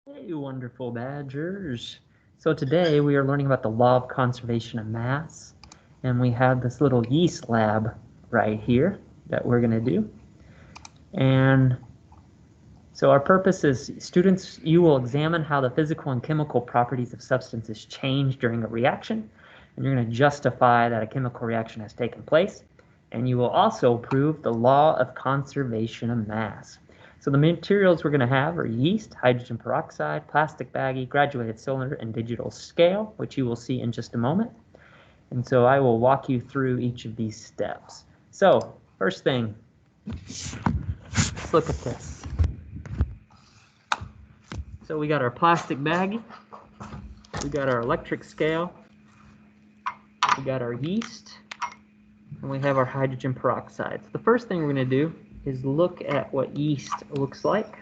Hey, wonderful badgers. So today we are learning about the law of conservation of mass, and we have this little yeast lab right here that we're going to do. And so our purpose is, students, you will examine how the physical and chemical properties of substances change during a reaction, and you're going to justify that a chemical reaction has taken place, and you will also prove the law of conservation of mass. So the materials we're going to have are yeast, hydrogen peroxide, plastic baggie, graduated cylinder, and digital scale, which you will see in just a moment. And so I will walk you through each of these steps. So first thing, let's look at this. So we got our plastic baggie, we got our electric scale, we got our yeast, and we have our hydrogen peroxide. So the first thing we're going to do is look at what yeast looks like.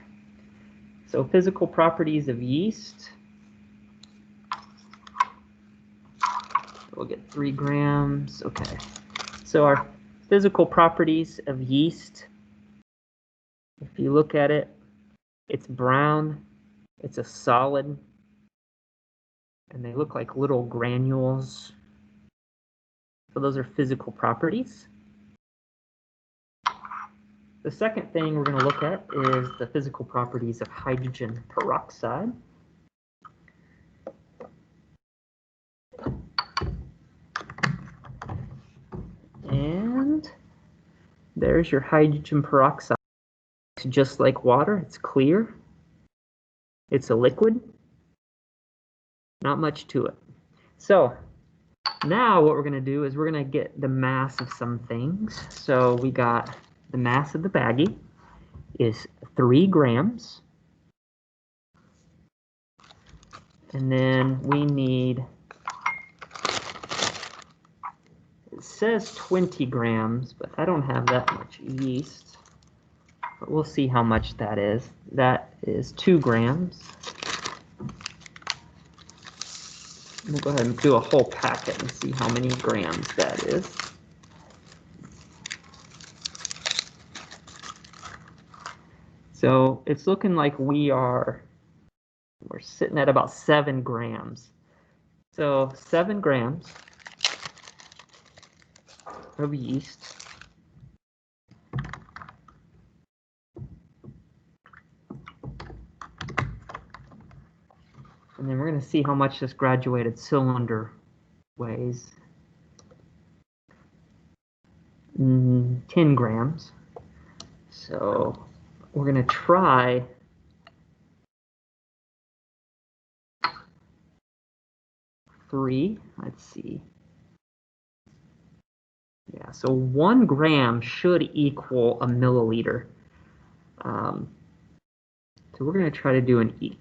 So physical properties of yeast. We'll get 3 grams. Okay. So our physical properties of yeast, if you look at it, it's brown, it's a solid, and they look like little granules. So those are physical properties. The second thing we're going to look at is the physical properties of hydrogen peroxide. And there's your hydrogen peroxide. It's just like water, it's clear. It's a liquid. Not much to it. So now what we're going to do is we're going to get the mass of some things. So we got the mass of the baggie is 3 grams. And then we need, it says 20 grams, but I don't have that much yeast. But we'll see how much that is. That is 2 grams. We'll go ahead and do a whole packet and see how many grams that is. So it's looking like we're sitting at about 7 grams. So 7 grams of yeast. And then we're going to see how much this graduated cylinder weighs. 10 grams. So we're going to try three. Let's see. Yeah, so 1 gram should equal a milliliter. So we're going to try to do an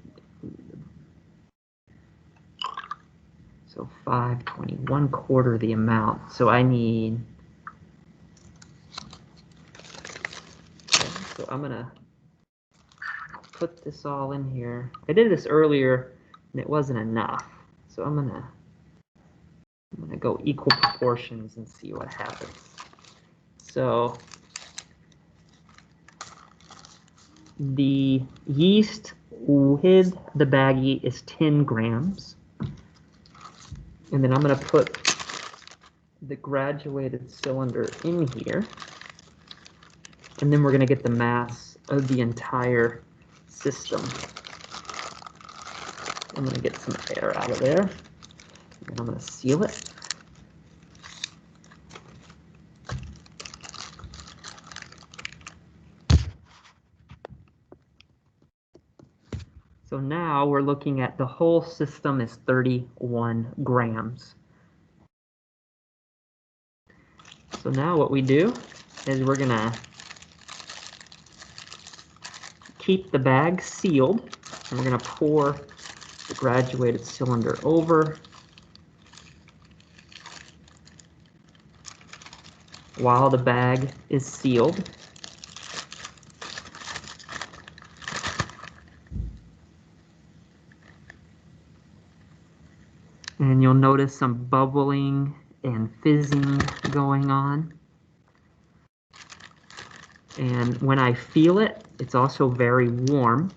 So 520, 1/4 the amount. So I need, so I'm gonna put this all in here. I did this earlier and it wasn't enough. So I'm gonna go equal proportions and see what happens. So the yeast with the baggie is 10 grams. And then I'm going to put the graduated cylinder in here. And then we're going to get the mass of the entire system. I'm going to get some air out of there. And I'm going to seal it. So now we're looking at the whole system is 31 grams. So now what we do is we're going to keep the bag sealed, and we're going to pour the graduated cylinder over while the bag is sealed. And you'll notice some bubbling and fizzing going on. And when I feel it, it's also very warm.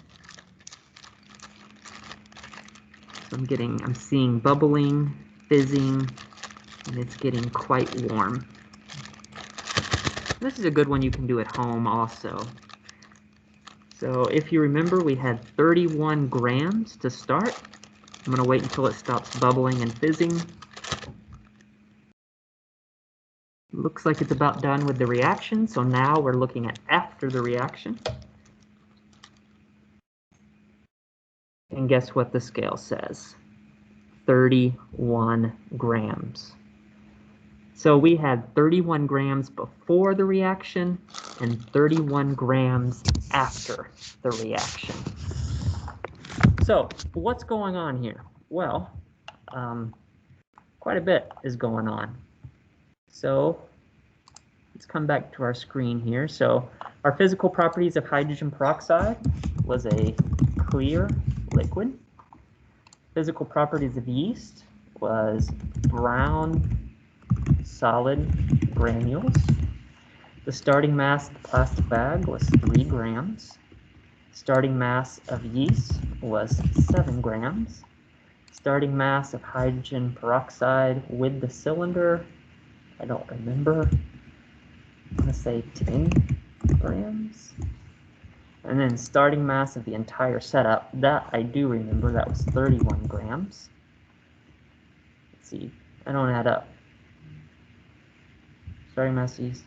I'm seeing bubbling, fizzing, and it's getting quite warm. This is a good one you can do at home also. So if you remember, we had 31 grams to start. I'm going to wait until it stops bubbling and fizzing. Looks like it's about done with the reaction, so now we're looking at after the reaction. And guess what the scale says? 31 grams. So we had 31 grams before the reaction and 31 grams after the reaction. So what's going on here? Well, quite a bit is going on. So let's come back to our screen here. So our physical properties of hydrogen peroxide was a clear liquid. Physical properties of yeast was brown solid granules. The starting mass of the plastic bag was 3 grams. Starting mass of yeast was 7 grams. Starting mass of hydrogen peroxide with the cylinder, I don't remember, I'm going to say 10 grams. And then starting mass of the entire setup, that I do remember, that was 31 grams. Let's see, I don't add up. Starting mass yeast.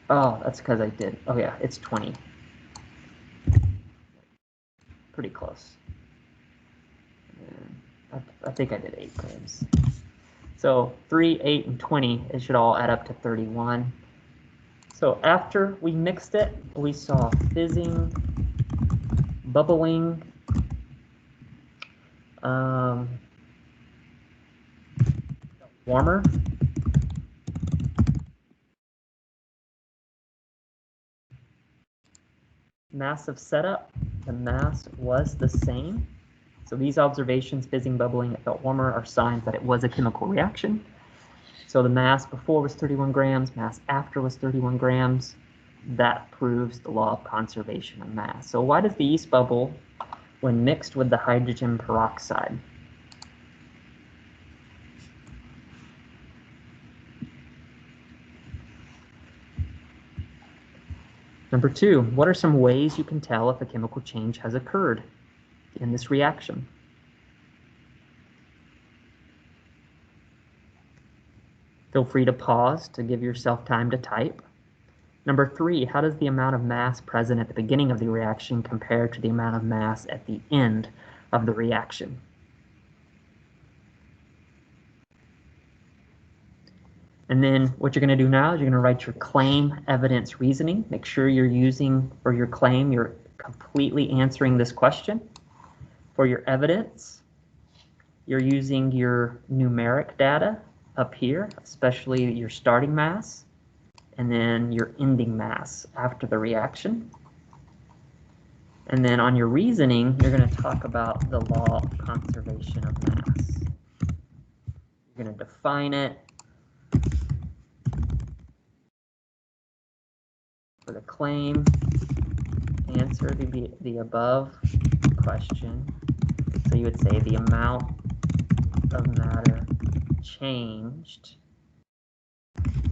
Oh, that's because I did. Oh yeah, it's 20. Pretty close. I think I did 8 grams. So 3, 8, and 20, it should all add up to 31. So after we mixed it, we saw fizzing, bubbling, warmer. Mass of setup, the mass was the same. So these observations, fizzing, bubbling, it felt warmer, are signs that it was a chemical reaction. So the mass before was 31 grams, mass after was 31 grams. That proves the law of conservation of mass. So why does the yeast bubble when mixed with the hydrogen peroxide? Number 2, what are some ways you can tell if a chemical change has occurred in this reaction? Feel free to pause to give yourself time to type. Number 3, how does the amount of mass present at the beginning of the reaction compare to the amount of mass at the end of the reaction? And then what you're going to do now is you're going to write your claim, evidence, reasoning. Make sure you're using, for your claim, you're completely answering this question. For your evidence, you're using your numeric data up here, especially your starting mass, and then your ending mass after the reaction. And then on your reasoning, you're going to talk about the law of conservation of mass. You're going to define it. For the claim, answer the above question. So you would say the amount of matter changed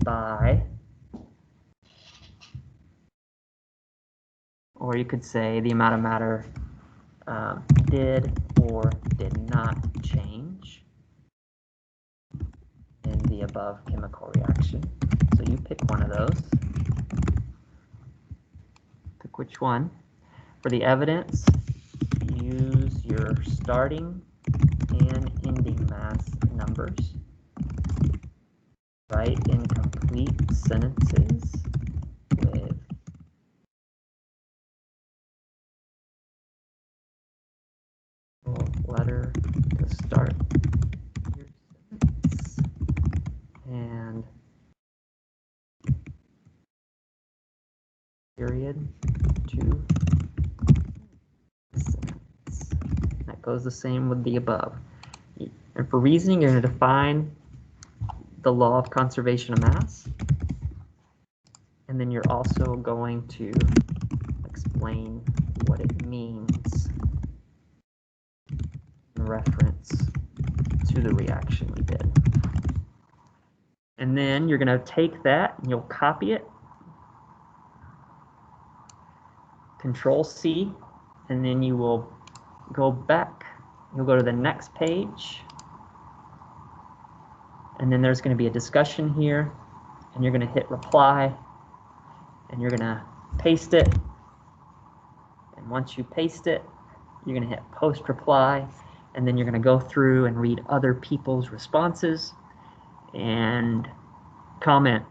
by, or you could say the amount of matter did or did not change in the above chemical reaction. So you pick one of those. Pick which one. For the evidence, use your starting and ending mass numbers. Write in complete sentences with letter to start your sentence and period to sentence. That goes the same with the above. And for reasoning, you're going to define the law of conservation of mass, and then you're also going to explain what it means reference to the reaction we did. And then you're going to take that and you'll copy it, Control C, and then you will go back. You'll go to the next page, and then there's going to be a discussion here, and you're going to hit reply, and you're going to paste it. And once you paste it, you're going to hit post reply, and then you're going to go through and read other people's responses and comment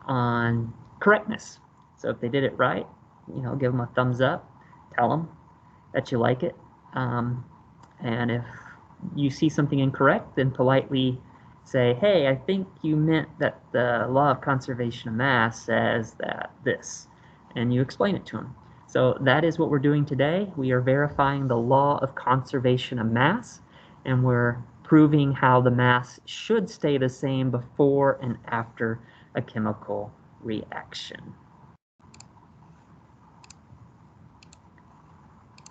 on correctness. So if they did it right, you know, give them a thumbs up, tell them that you like it. And if you see something incorrect, then politely say, hey, I think you meant that the law of conservation of mass says that this, and you explain it to them. So that is what we're doing today. We are verifying the law of conservation of mass, and we're proving how the mass should stay the same before and after a chemical reaction.